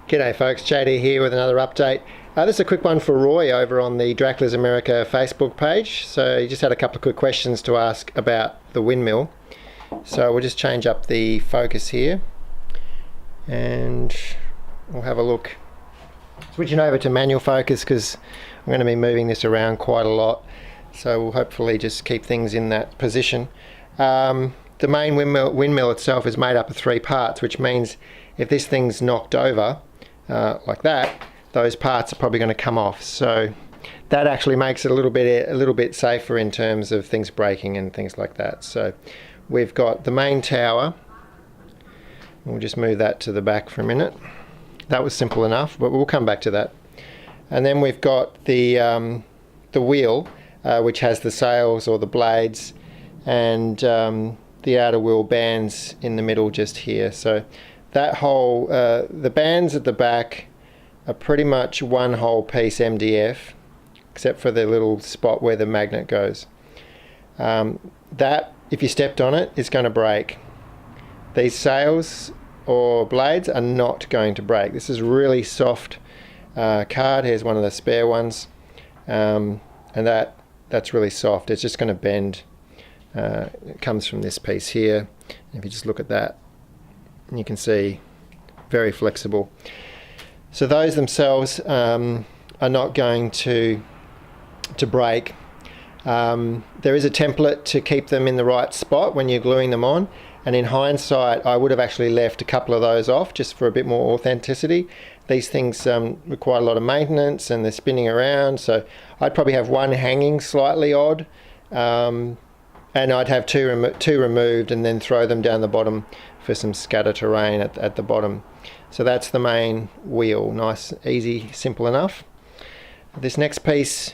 G'day folks, JD here with another update. This is a quick one for Roy over on the Dracula's America Facebook page. So he just had a couple of quick questions to ask about the windmill. So we'll just change up the focus here and we'll have a look. Switching over to manual focus because I'm going to be moving this around quite a lot. So we'll hopefully just keep things in that position. The main windmill itself is made up of 3 parts, which means if this thing's knocked over like that, those parts are probably going to come off. So that actually makes it a little bit safer in terms of things breaking and things like that. So we've got the main tower. We'll just move that to the back for a minute. That was simple enough, but we'll come back to that. And then we've got the wheel, which has the sails or the blades, and the outer wheel bands in the middle just here. So that whole, the bands at the back are pretty much one whole piece MDF, except for the little spot where the magnet goes. That, if you stepped on it, is going to break. These sails or blades are not going to break. This is really soft card. Here's one of the spare ones, and that's really soft. It's just going to bend. It comes from this piece here. If you just look at that, you can see very flexible. So those themselves are not going to break. There is a template to keep them in the right spot when you're gluing them on, and in hindsight I would have actually left a couple of those off just for a bit more authenticity. These things require a lot of maintenance and they're spinning around, so I'd probably have one hanging slightly odd, and I'd have two removed and then throw them down the bottom for some scatter terrain at the bottom. So that's the main wheel. Nice, easy, simple enough. This next piece,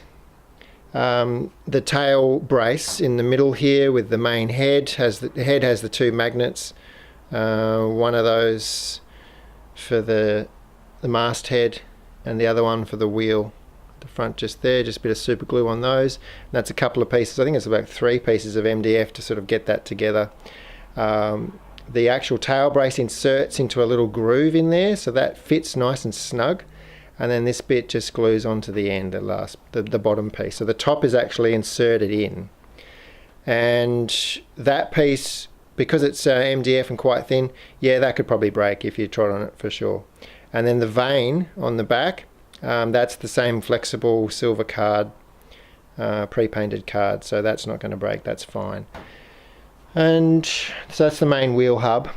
the tail brace in the middle here with the main head, the head has the 2 magnets. One of those for the masthead and the other one for the wheel. The front just there, just a bit of super glue on those. And that's a couple of pieces. I think it's about 3 pieces of MDF to sort of get that together. The actual tail brace inserts into a little groove in there, so that fits nice and snug. And then this bit just glues onto the end, the bottom piece. So the top is actually inserted in. And that piece, because it's MDF and quite thin, yeah, that could probably break if you trod on it for sure. And then the vane on the back, that's the same flexible silver card, pre-painted card, so that's not going to break, that's fine. And so that's the main wheel hub.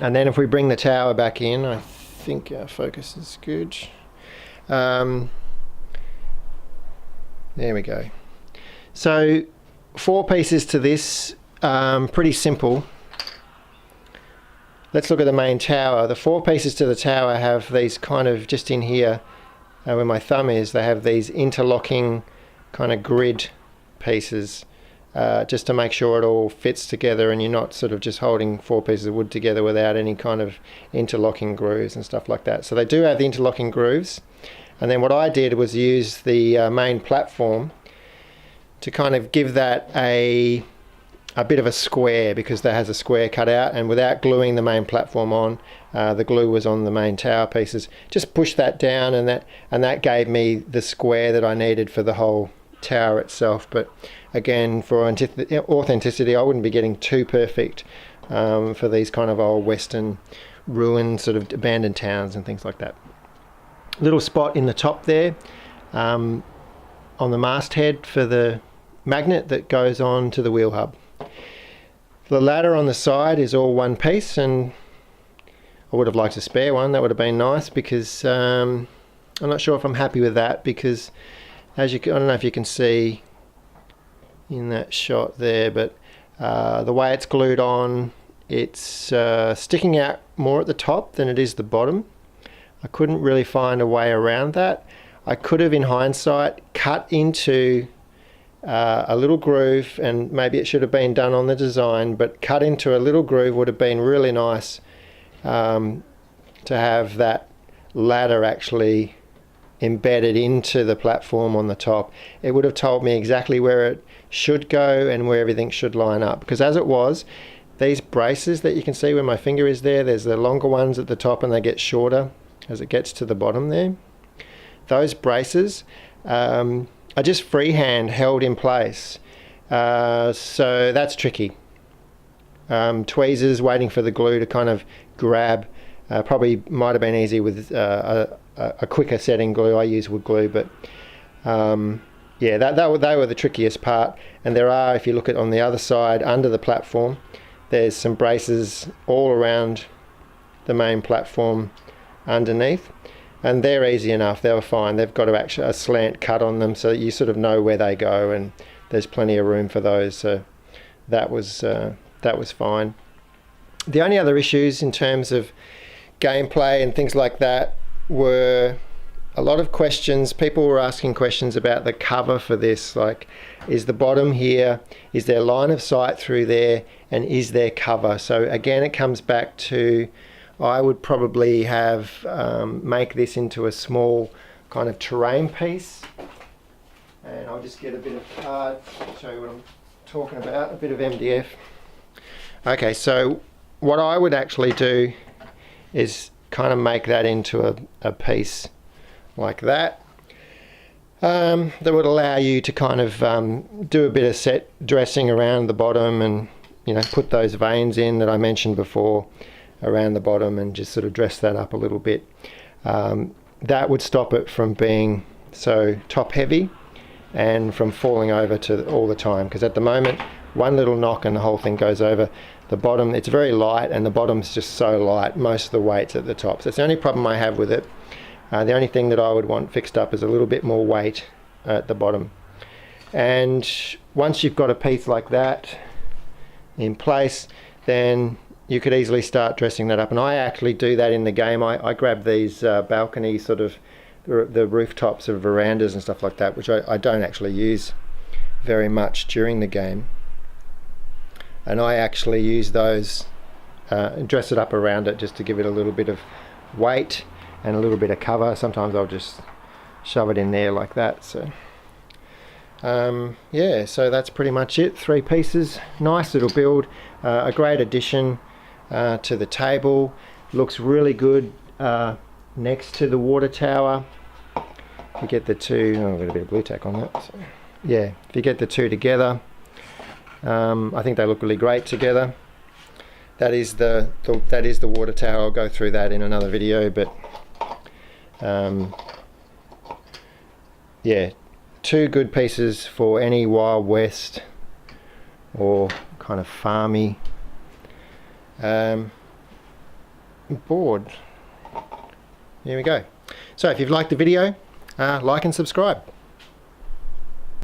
And then if we bring the tower back in, I think our focus is good. There we go. So 4 pieces to this, pretty simple. Let's look at the main tower. The 4 pieces to the tower have these kind of, just in here where my thumb is, they have these interlocking kind of grid pieces, just to make sure it all fits together and you're not sort of just holding 4 pieces of wood together without any kind of interlocking grooves and stuff like that. So they do have the interlocking grooves. And then what I did was use the main platform to kind of give that a bit of a square, because that has a square cut out, and without gluing the main platform on, the glue was on the main tower pieces. Just push that down, and that gave me the square that I needed for the whole tower itself. But again, for authenticity, I wouldn't be getting too perfect for these kind of old western ruined sort of abandoned towns and things like that. Little spot in the top there on the masthead for the magnet that goes on to the wheel hub. The ladder on the side is all one piece, and I would have liked a spare one. That would have been nice, because I'm not sure if I'm happy with that, because as you, I don't know if you can see in that shot there, but the way it's glued on, it's sticking out more at the top than it is the bottom. I couldn't really find a way around that. I could have, in hindsight, cut into a little groove, and maybe it should have been done on the design, but cut into a little groove would have been really nice, to have that ladder actually embedded into the platform on the top. It would have told me exactly where it should go and where everything should line up, because as it was, these braces that you can see where my finger is there's the longer ones at the top and they get shorter as it gets to the bottom there. Those braces are just freehand held in place, so that's tricky. Tweezers waiting for the glue to kind of grab probably might have been easy with a quicker setting glue. I use wood glue, but yeah, they were the trickiest part. And there are, if you look at on the other side under the platform, there's some braces all around the main platform underneath, and they're easy enough. They were fine. They've got actually a slant cut on them, so you sort of know where they go, and there's plenty of room for those. So that was fine. The only other issues in terms of gameplay and things like that were a lot of questions. People were asking questions about the cover for this, like, is the bottom here, is there line of sight through there, and is there cover? So again, it comes back to, I would probably have make this into a small kind of terrain piece, and I'll just get a bit of card to show you what I'm talking about, a bit of MDF. Okay, so what I would actually do is kind of make that into a piece like that. That would allow you to kind of do a bit of set dressing around the bottom, and put those veins in that I mentioned before around the bottom, and just sort of dress that up a little bit. That would stop it from being so top heavy and from falling over all the time, because at the moment one little knock and the whole thing goes over. The bottom, it's very light, and the bottom's just so light, most of the weight's at the top. So that's the only problem I have with it. The only thing that I would want fixed up is a little bit more weight at the bottom. And once you've got a piece like that in place, then you could easily start dressing that up. And I actually do that in the game. I grab these balcony sort of, the rooftops of verandas and stuff like that, which I don't actually use very much during the game. And I actually use those and dress it up around it just to give it a little bit of weight and a little bit of cover. Sometimes I'll just shove it in there like that. So yeah, so that's pretty much it. 3 pieces, nice little build, a great addition to the table. Looks really good next to the water tower. You get the two, I've got a bit of blue tack on that. So yeah, if you get the two together, I think they look really great together. That is the water tower. I'll go through that in another video, but yeah, 2 good pieces for any Wild West or kind of farmy board. Here we go. So if you've liked the video, like and subscribe.